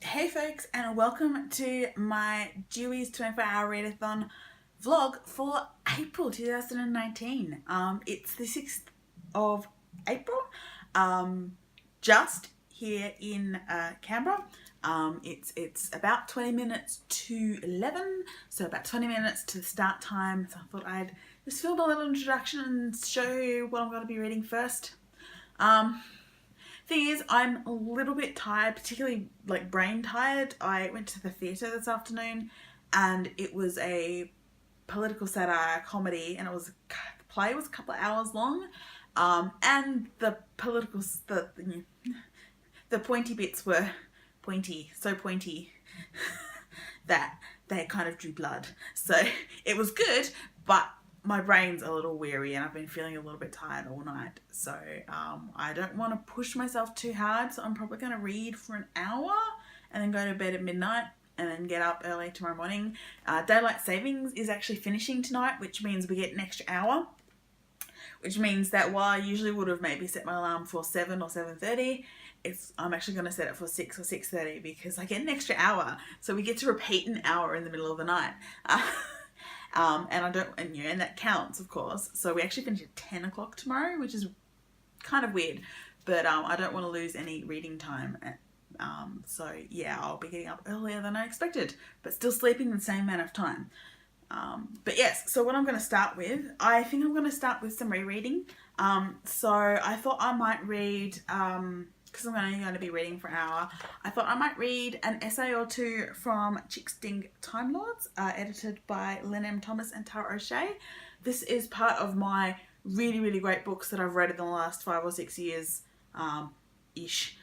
Hey folks, and welcome to my Dewey's 24-hour readathon vlog for April 2019. It's the 6th of April, just here in Canberra. It's about 20 minutes to 11, so about 20 minutes to the start time. So I thought I'd just film a little introduction and show you what I'm going to be reading first. Thing is, I'm a little bit tired, particularly like brain tired. I went to the theatre this afternoon and it was a political satire comedy, and the play was a couple of hours long, and the pointy bits were so pointy that they kind of drew blood. So it was good, but my brain's a little weary and I've been feeling a little bit tired all night. So I don't want to push myself too hard. So I'm probably going to read for an hour and then go to bed at midnight and then get up early tomorrow morning. Daylight savings is actually finishing tonight, which means we get an extra hour. Which means that while I usually would have maybe set my alarm for 7 or 7:30, I'm actually going to set it for 6 or 6:30 because I get an extra hour. So we get to repeat an hour in the middle of the night. And that counts, of course. So we actually finish at 10 o'clock tomorrow, which is kind of weird, but I don't want to lose any reading time. So yeah, I'll be getting up earlier than I expected, but still sleeping the same amount of time. But yes, so what I'm going to start with, I think I'm going to start with some rereading. So I thought I might read, because I'm only going to be reading for an hour, I thought I might read an essay or two from Chick-Sting Time Lords, edited by Len M. Thomas and Tara O'Shea. This is part of my really, really great books that I've read in the last 5 or 6 years, ish,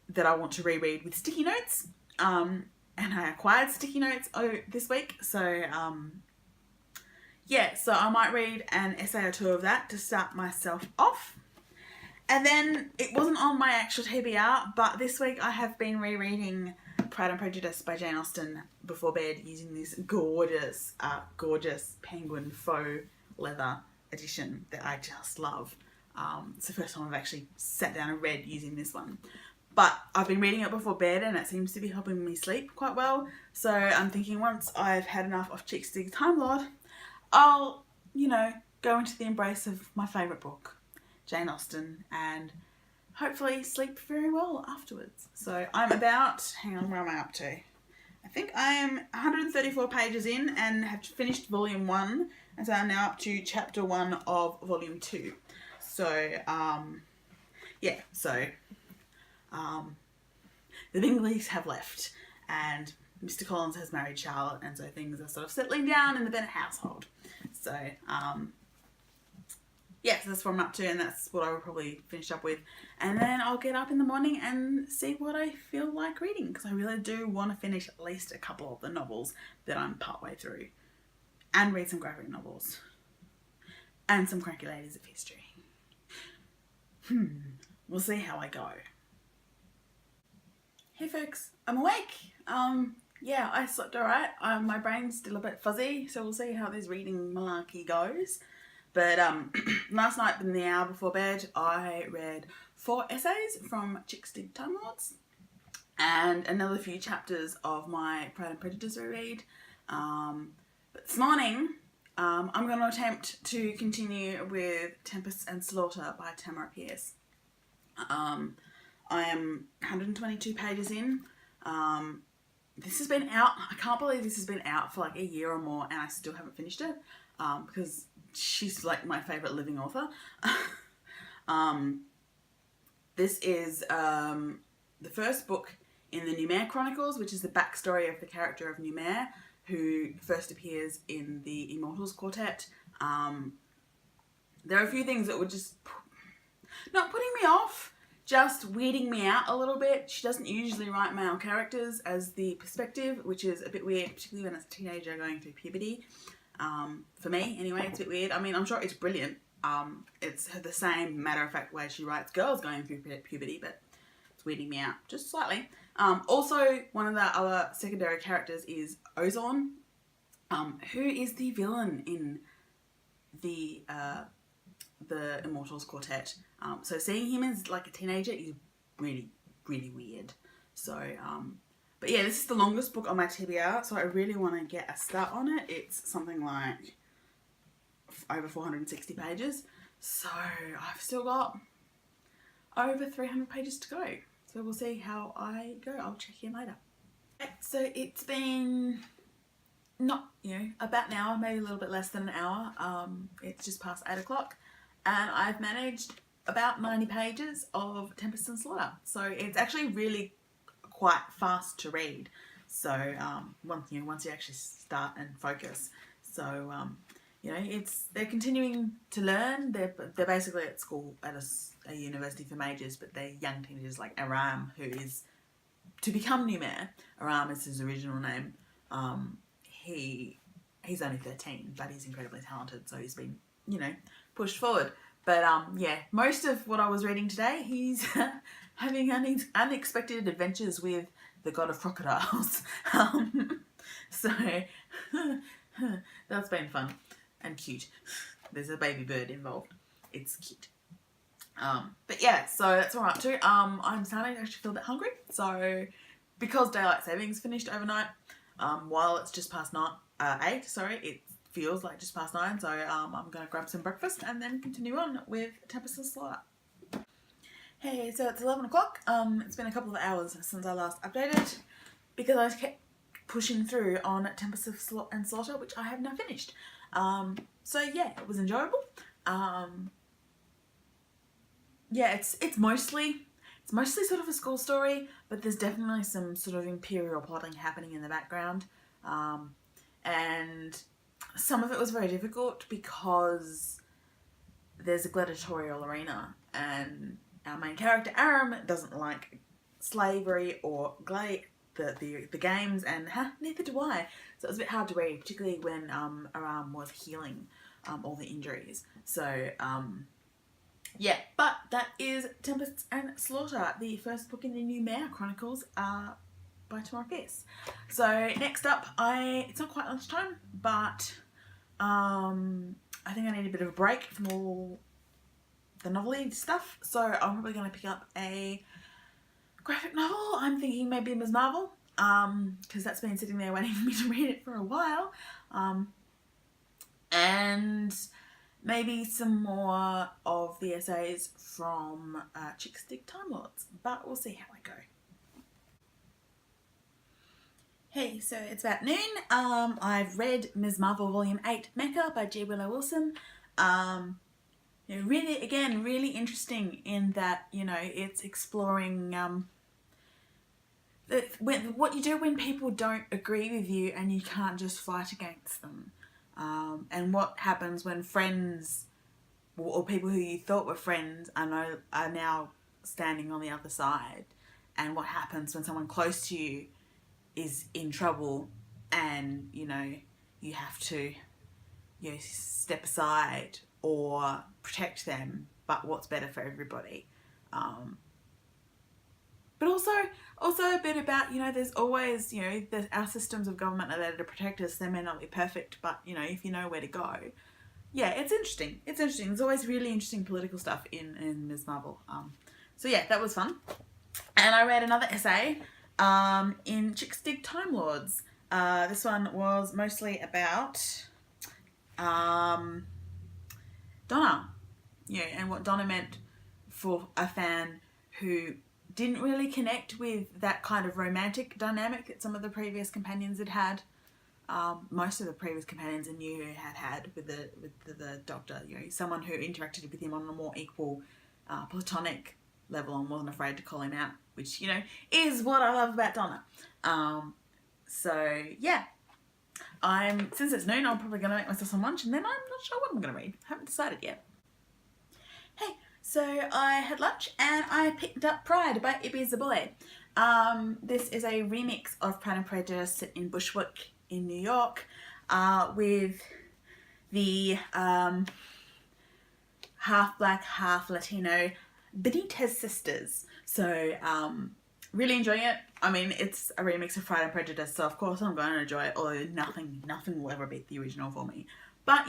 that I want to reread with sticky notes. And I acquired sticky notes this week, so yeah, so I might read an essay or two of that to start myself off. And then it wasn't on my actual TBR, but this week I have been rereading Pride and Prejudice by Jane Austen before bed using this gorgeous penguin faux leather edition that I just love. It's the first time I've actually sat down and read using this one. But I've been reading it before bed and it seems to be helping me sleep quite well. So I'm thinking once I've had enough of Chick-Sting Time Lord, I'll, go into the embrace of my favourite book, Jane Austen, and hopefully sleep very well afterwards. So I'm about, hang on, where am I up to? I think I am 134 pages in and have finished volume 1, and so I'm now up to chapter 1 of volume 2. So, yeah, so the Bingleys have left and Mr. Collins has married Charlotte, and so things are sort of settling down in the Bennet household. So, yeah, so that's what I'm up to, and that's what I will probably finish up with. And then I'll get up in the morning and see what I feel like reading, because I really do want to finish at least a couple of the novels that I'm partway through, and read some graphic novels, and some cranky ladies of history. We'll see how I go. Hey folks, I'm awake. Yeah, I slept alright. My brain's still a bit fuzzy, so we'll see how this reading malarkey goes. But last night, in the hour before bed, I read 4 essays from Chick-Sting Time Lords and another few chapters of my Pride and Prejudice reread. But this morning, I'm going to attempt to continue with Tempest and Slaughter by Tamara Pierce. I am 122 pages in. This has been out, I can't believe this has been out for like a year or more and I still haven't finished it, because she's like my favourite living author. This is the first book in the Numair Chronicles, which is the backstory of the character of Numair, who first appears in the Immortals Quartet. There are a few things that were just not putting me off, just weirding me out a little bit. She doesn't usually write male characters as the perspective, which is a bit weird, particularly when it's a teenager going through puberty. For me, anyway, it's a bit weird. I mean, I'm sure it's brilliant. It's the same matter-of-fact way she writes girls going through puberty, but it's weirding me out just slightly. Also, one of the other secondary characters is Ozorn, who is the villain in the Immortals Quartet. So seeing him as like a teenager is really, really weird. So, but yeah, this is the longest book on my TBR, so I really want to get a start on it. It's something like over 460 pages. So I've still got over 300 pages to go. So we'll see how I go. I'll check in later. So it's been not, about an hour, maybe a little bit less than an hour. It's just past 8 o'clock and I've managed about 90 pages of Tempest and Slaughter. So it's actually really quite fast to read. So once you actually start and focus. So they're continuing to learn. They're basically at school at a university for mages, but they're young teenagers like Aram, who is to become new mayor. Aram is his original name. He's only 13, but he's incredibly talented, so he's been pushed forward. But most of what I was reading today, he's having unexpected adventures with the god of crocodiles. So that's been fun and cute. There's a baby bird involved. It's cute. But yeah, so that's what I'm up to. I'm starting to actually feel a bit hungry. So because daylight savings finished overnight, while it's just past 8, it feels like just past 9. So I'm going to grab some breakfast and then continue on with Tempest and Slaughter. Hey, so it's 11 o'clock. It's been a couple of hours since I last updated because I kept pushing through on Tempest and Slaughter, which I have now finished. So yeah, it was enjoyable. It's mostly sort of a school story, but there's definitely some sort of imperial plotting happening in the background. And some of it was very difficult because there's a gladiatorial arena and our main character Aram doesn't like slavery or the games, and neither do I. So it was a bit hard to read, particularly when Aram was healing all the injuries. So yeah, but that is Tempest and Slaughter, the first book in the New Mare Chronicles by Tamora Pierce. So next up, it's not quite lunchtime, but I think I need a bit of a break from all the novelty stuff. So I'm probably going to pick up a graphic novel. I'm thinking maybe Ms. Marvel, because that's been sitting there waiting for me to read it for a while. And maybe some more of the essays from Chickstick Time Lords, but we'll see how I go. Hey, so it's about noon. I've read Ms. Marvel Volume 8 Mecha by G. Willow Wilson. Really interesting in that, it's exploring what you do when people don't agree with you and you can't just fight against them. And what happens when friends or people who you thought were friends are now standing on the other side, and what happens when someone close to you is in trouble and you have to step aside or protect them, but what's better for everybody. But also a bit about, there's always, our systems of government are there to protect us. They may not be perfect, but, if you know where to go. Yeah, it's interesting. There's always really interesting political stuff in Ms. Marvel. So yeah, that was fun. And I read another essay in Chickstick Time Lords. This one was mostly about Donna. And what Donna meant for a fan who didn't really connect with that kind of romantic dynamic that some of the previous companions had. Most of the previous companions I knew had with the Doctor. Someone who interacted with him on a more equal, platonic level and wasn't afraid to call him out, which is what I love about Donna. So yeah, since it's noon, I'm probably going to make myself some lunch, and then I'm not sure what I'm going to read. Haven't decided yet. Hey. So I had lunch and I picked up Pride by Ibby Zaboy. This is a remix of Pride and Prejudice set in Bushwick in New York, with the half black, half Latino Benitez sisters. So really enjoying it. I mean, it's a remix of Pride and Prejudice, so of course I'm going to enjoy it, although nothing will ever beat the original for me. But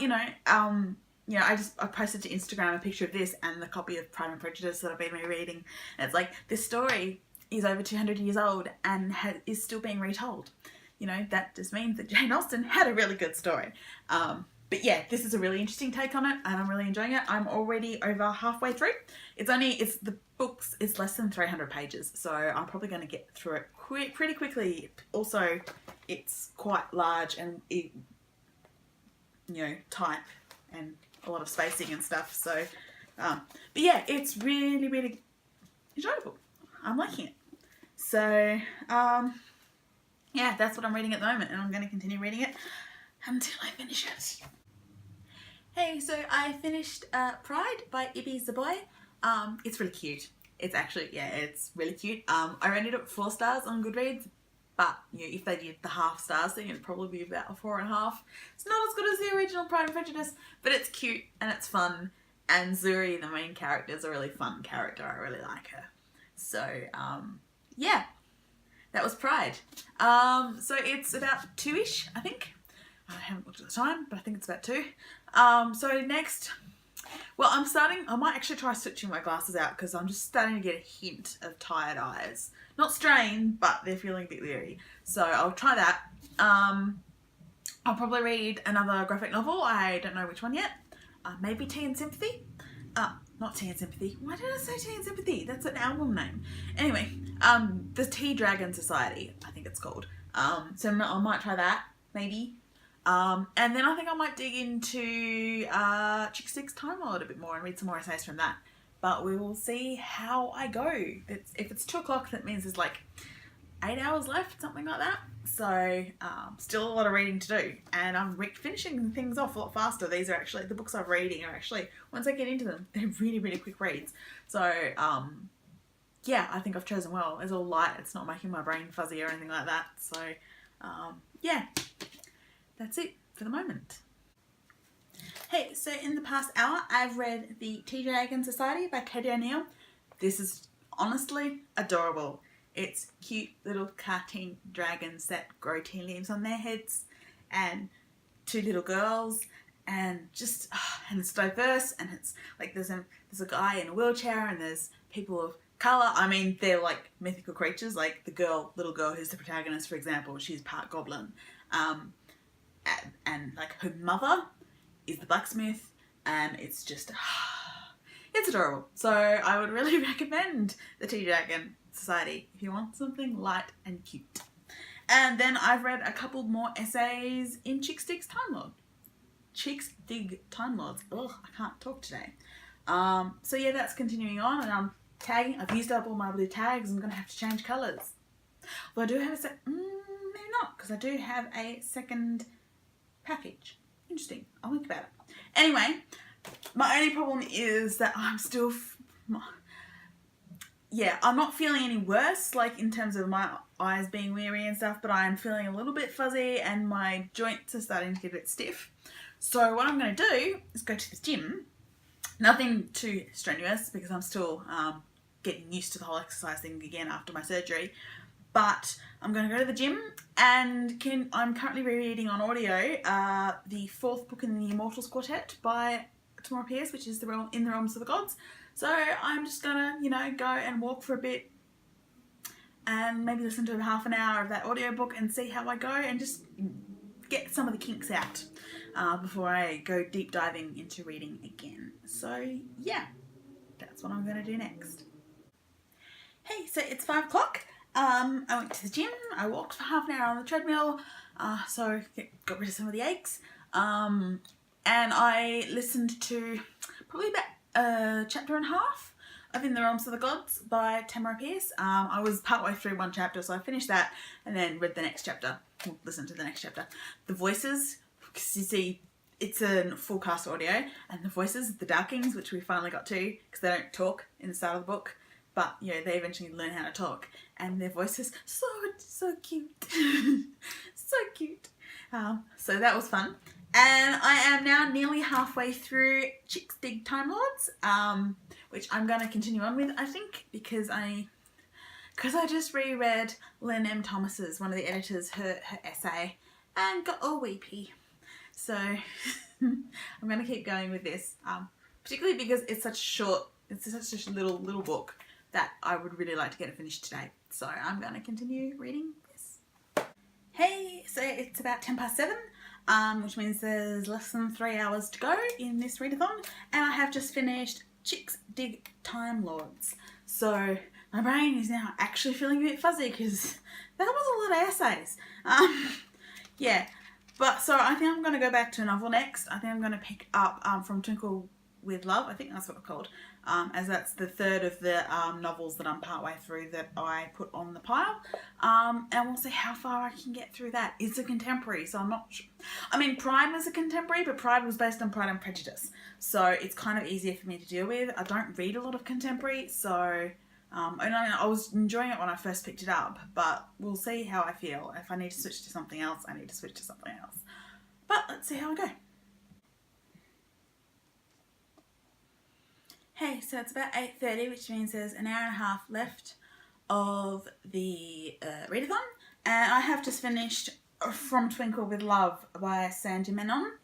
I posted to Instagram a picture of this and the copy of Pride and Prejudice that I've been rereading. And it's like, this story is over 200 years old and is still being retold. You know, that just means that Jane Austen had a really good story. But yeah, this is a really interesting take on it, and I'm really enjoying it. I'm already over halfway through. It's the books, it's less than 300 pages, so I'm probably going to get through it pretty quickly. Also, it's quite large and, type and a lot of spacing and stuff. So, but yeah, it's really, really enjoyable. I'm liking it. So, yeah, that's what I'm reading at the moment, and I'm going to continue reading it until I finish it. Hey, so I finished Pride by Ibi Zoboi. It's really cute. It's actually, yeah, it's really cute. I rated it 4 stars on Goodreads, but if they did the half stars thing, it'd probably be about a 4.5. It's not as good as the original Pride and Prejudice, but it's cute and it's fun. And Zuri, the main character, is a really fun character. I really like her. So, yeah, that was Pride. So it's about 2-ish, I think. I haven't looked at the time, but I think it's about 2. So next, well, I might actually try switching my glasses out because I'm just starting to get a hint of tired eyes. Not strained, but they're feeling a bit weary. So I'll try that. I'll probably read another graphic novel. I don't know which one yet. Maybe Tea and Sympathy. Not Tea and Sympathy. Why did I say Tea and Sympathy? That's an album name. Anyway, the Tea Dragon Society, I think it's called. So I might try that, maybe. And then I think I might dig into Chick Sticks Time Lord a bit more and read some more essays from that. But we will see how I go. If it's 2 o'clock, that means there's like 8 hours left, something like that. So still a lot of reading to do. And I'm finishing things off a lot faster. These are actually, the books I'm reading are actually, once I get into them, they're really, really quick reads. So yeah, I think I've chosen well. It's all light. It's not making my brain fuzzy or anything like that. So yeah. That's it for the moment. Hey, so in the past hour, I've read The Tea Dragon Society by Katie O'Neill. This is honestly adorable. It's cute little cartoon dragons that grow tea leaves on their heads, and 2 little girls, and just, and it's diverse, and it's like there's a guy in a wheelchair, and there's people of colour. I mean, they're like mythical creatures, like the little girl who's the protagonist, for example, she's part goblin. And like her mother is the blacksmith, and it's just, it's adorable. So I would really recommend The Tea Dragon Society if you want something light and cute. And then I've read a couple more essays in Chick Sticks Time Lord. Chicks Dig Time Lords. Ugh, I can't talk today. So yeah, that's continuing on, and I'm tagging. I've used up all my blue tags. I'm going to have to change colours. Well, I do have a maybe not, because I do have a second package. Interesting. I'll think about it. Anyway, my only problem is that I'm still, I'm not feeling any worse, like in terms of my eyes being weary and stuff, but I am feeling a little bit fuzzy and my joints are starting to get a bit stiff. So what I'm going to do is go to the gym. Nothing too strenuous because I'm still getting used to the whole exercise thing again after my surgery. But I'm going to go to the gym, and I'm currently rereading on audio the 4th book in the Immortals Quartet by Tamora Pierce, which is In the Realms of the Gods. So I'm just going to, go and walk for a bit and maybe listen to half an hour of that audiobook and see how I go, and just get some of the kinks out before I go deep diving into reading again. So yeah, that's what I'm going to do next. Hey, so it's 5 o'clock. I went to the gym, I walked for half an hour on the treadmill, so got rid of some of the aches, and I listened to probably about a chapter and a half of In the Realms of the Gods by Tamora Pierce. I was partway through one chapter, so I finished that and then read the next chapter, listened to the next chapter. The voices, because you see, it's a full cast audio, and the voices, the Darkings, which we finally got to, because they don't talk in the start of the book, but they eventually learn how to talk, and their voices so cute. So cute. So that was fun, and I am now nearly halfway through Chicks Dig Time Lords, which I'm going to continue on with, I think, because I just reread Lynn M. Thomas's, one of the editors, her essay, and got all weepy. So I'm going to keep going with this, particularly because it's such a little book that I would really like to get it finished today. So I'm going to continue reading this. Hey, so it's about 7:10, which means there's less than 3 hours to go in this readathon, and I have just finished Chicks Dig Time Lords. So my brain is now actually feeling a bit fuzzy because that was a lot of essays. Yeah, but so I think I'm going to go back to a novel next. I think I'm going to pick up From Twinkle with Love. I think that's what it's called, as that's the third of the novels that I'm partway through that I put on the pile. And we'll see how far I can get through that. It's a contemporary, so I'm not sure. I mean, Pride was a contemporary, but Pride was based on Pride and Prejudice, so it's kind of easier for me to deal with. I don't read a lot of contemporary, so and I was enjoying it when I first picked it up, but we'll see how I feel. If I need to switch to something else, I need to switch to something else. But let's see how I go. Hey, so it's about 8:30, which means there's an hour and a half left of the readathon, and I have just finished From Twinkle with Love by Sandy Menon.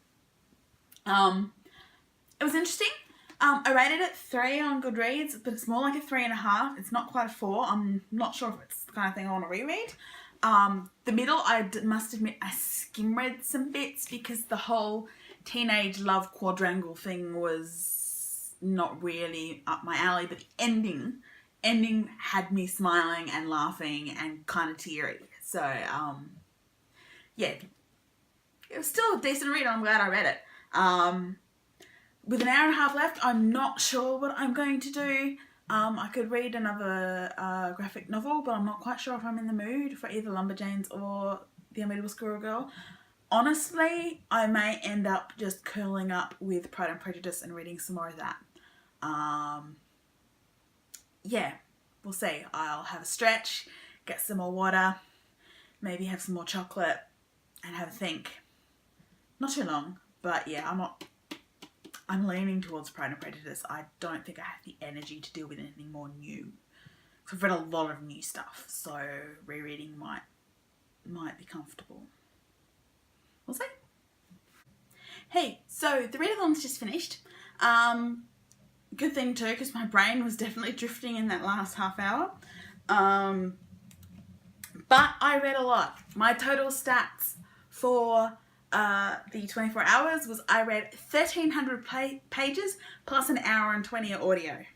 It was interesting. I rated it 3 on Goodreads, but it's more like a 3.5. It's not quite a 4. I'm not sure if it's the kind of thing I want to reread. The middle, I must admit, I skim read some bits because the whole teenage love quadrangle thing was not really up my alley, but the ending had me smiling and laughing and kind of teary. So, yeah, it was still a decent read. I'm glad I read it. With an hour and a half left, I'm not sure what I'm going to do. I could read another graphic novel, but I'm not quite sure if I'm in the mood for either Lumberjanes or The Unbeatable Squirrel Girl. Honestly, I may end up just curling up with Pride and Prejudice and reading some more of that. Yeah, we'll see. I'll have a stretch, get some more water, maybe have some more chocolate, and have a think. Not too long, but yeah, I'm leaning towards Pride and Prejudice. I don't think I have the energy to deal with anything more new. I've read a lot of new stuff, so rereading might be comfortable. We'll see. Hey, so the readathon's just finished. Good thing too, because my brain was definitely drifting in that last half hour. But I read a lot. My total stats for the 24 hours was I read 1,300 pages plus an hour and 20 of audio.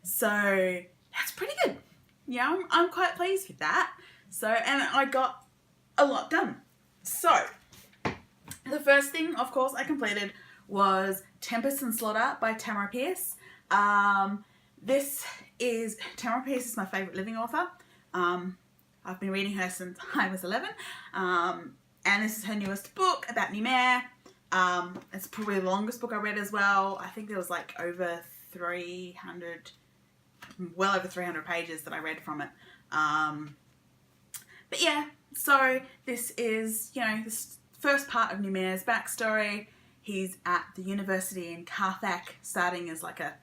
So that's pretty good. Yeah, I'm quite pleased with that. So, and I got a lot done. So, the first thing, of course, I completed was Tempest and Slaughter by Tamara Pierce. Tamara Pierce is my favourite living author. I've been reading her since I was 11. And this is her newest book about Numair. It's probably the longest book I read as well. I think there was like well over 300 pages that I read from it. But yeah, so this is, this first part of Numair's backstory. He's at the university in Carthag, starting as like a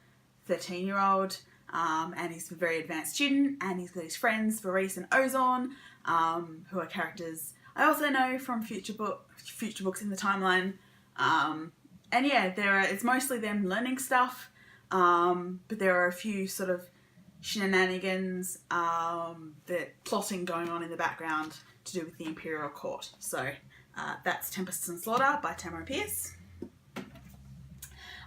13-year-old, and he's a very advanced student, and he's got his friends, Varese and Ozorn, who are characters I also know from future books in the timeline. And yeah, it's mostly them learning stuff, but there are a few sort of shenanigans, that plotting going on in the background to do with the Imperial Court. So that's Tempest and Slaughter by Tamara Pierce.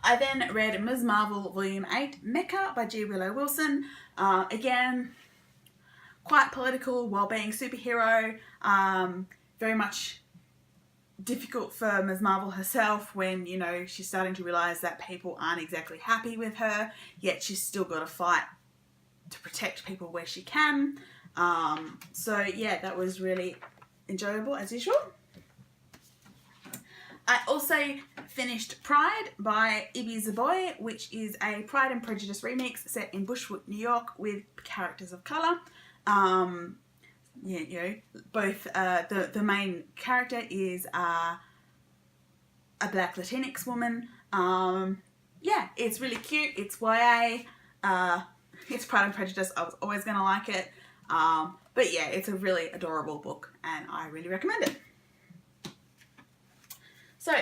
I then read Ms. Marvel Volume 8, Mecca by G. Willow Wilson. Again, quite political while being superhero. Very much difficult for Ms. Marvel herself when, she's starting to realise that people aren't exactly happy with her, yet she's still got to fight to protect people where she can. So yeah, that was really enjoyable as usual. I also finished Pride by Ibi Zoboi, which is a Pride and Prejudice remix set in Bushwick, New York with characters of colour. Both the main character is a black Latinx woman. Yeah, it's really cute. It's YA. It's Pride and Prejudice. I was always going to like it. But yeah, it's a really adorable book and I really recommend it. So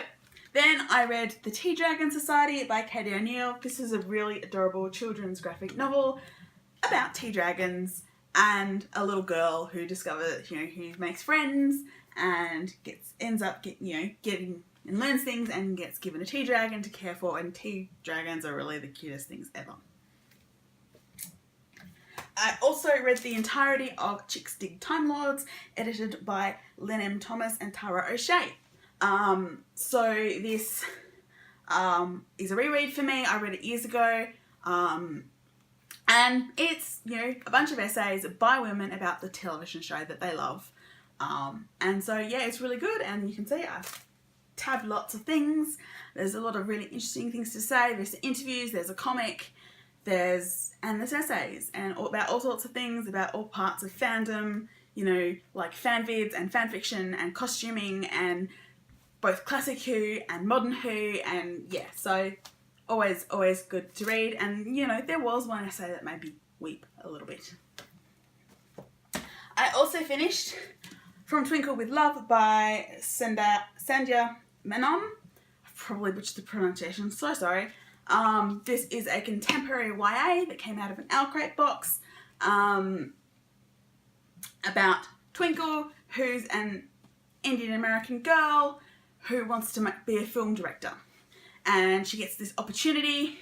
then I read The Tea Dragon Society by Katie O'Neill. This is a really adorable children's graphic novel. about tea dragons and a little girl who discovers, who makes friends and ends up getting and learns things and gets given a tea dragon to care for, and tea dragons are really the cutest things ever. I also read the entirety of Chicks Dig Time Lords, edited by Len M. Thomas and Tara O'Shea. So this is a reread for me. I read it years ago. And it's, a bunch of essays by women about the television show that they love. And so, yeah, it's really good. And you can see I've tabbed lots of things. There's a lot of really interesting things to say. There's interviews, there's a comic, there's essays and about all sorts of things, about all parts of fandom, like fanvids and fanfiction and costuming and both classic Who and modern Who, and yeah, so always good to read. And there was one essay that made me weep a little bit. I also finished From Twinkle with Love by Sandhya Menon. I've probably butchered the pronunciation, so sorry. This is a contemporary YA that came out of an Owlcrate box about Twinkle, who's an Indian American girl who wants to be a film director. And she gets this opportunity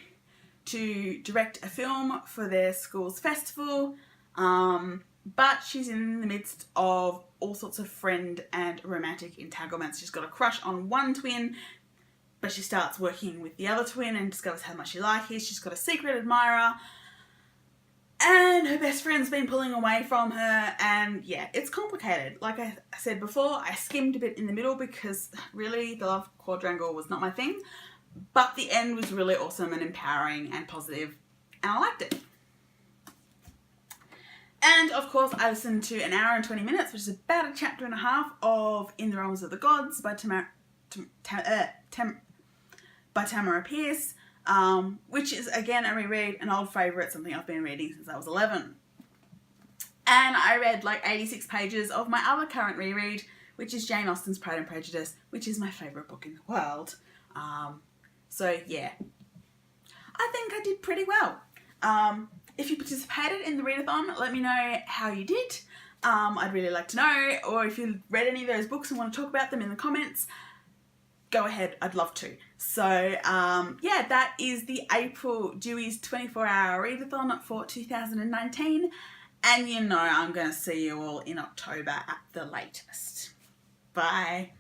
to direct a film for their school's festival, but she's in the midst of all sorts of friend and romantic entanglements. She's got a crush on one twin, but she starts working with the other twin and discovers how much she likes him. She's got a secret admirer, and her best friend's been pulling away from her, and yeah, it's complicated. Like I said before, I skimmed a bit in the middle because really the love quadrangle was not my thing, but the end was really awesome and empowering and positive, and I liked it. And of course, I listened to an hour and 20 minutes, which is about a chapter and a half of In the Realms of the Gods by Tamara Pierce, which is again a reread, an old favourite, something I've been reading since I was 11. And I read like 86 pages of my other current reread, which is Jane Austen's Pride and Prejudice, which is my favourite book in the world. So yeah, I think I did pretty well. If you participated in the Readathon, let me know how you did. I'd really like to know, or if you read any of those books and want to talk about them in the comments, go ahead, I'd love to. So yeah, that is the April Dewey's 24-hour Readathon for 2019, and I'm going to see you all in October at the latest. Bye.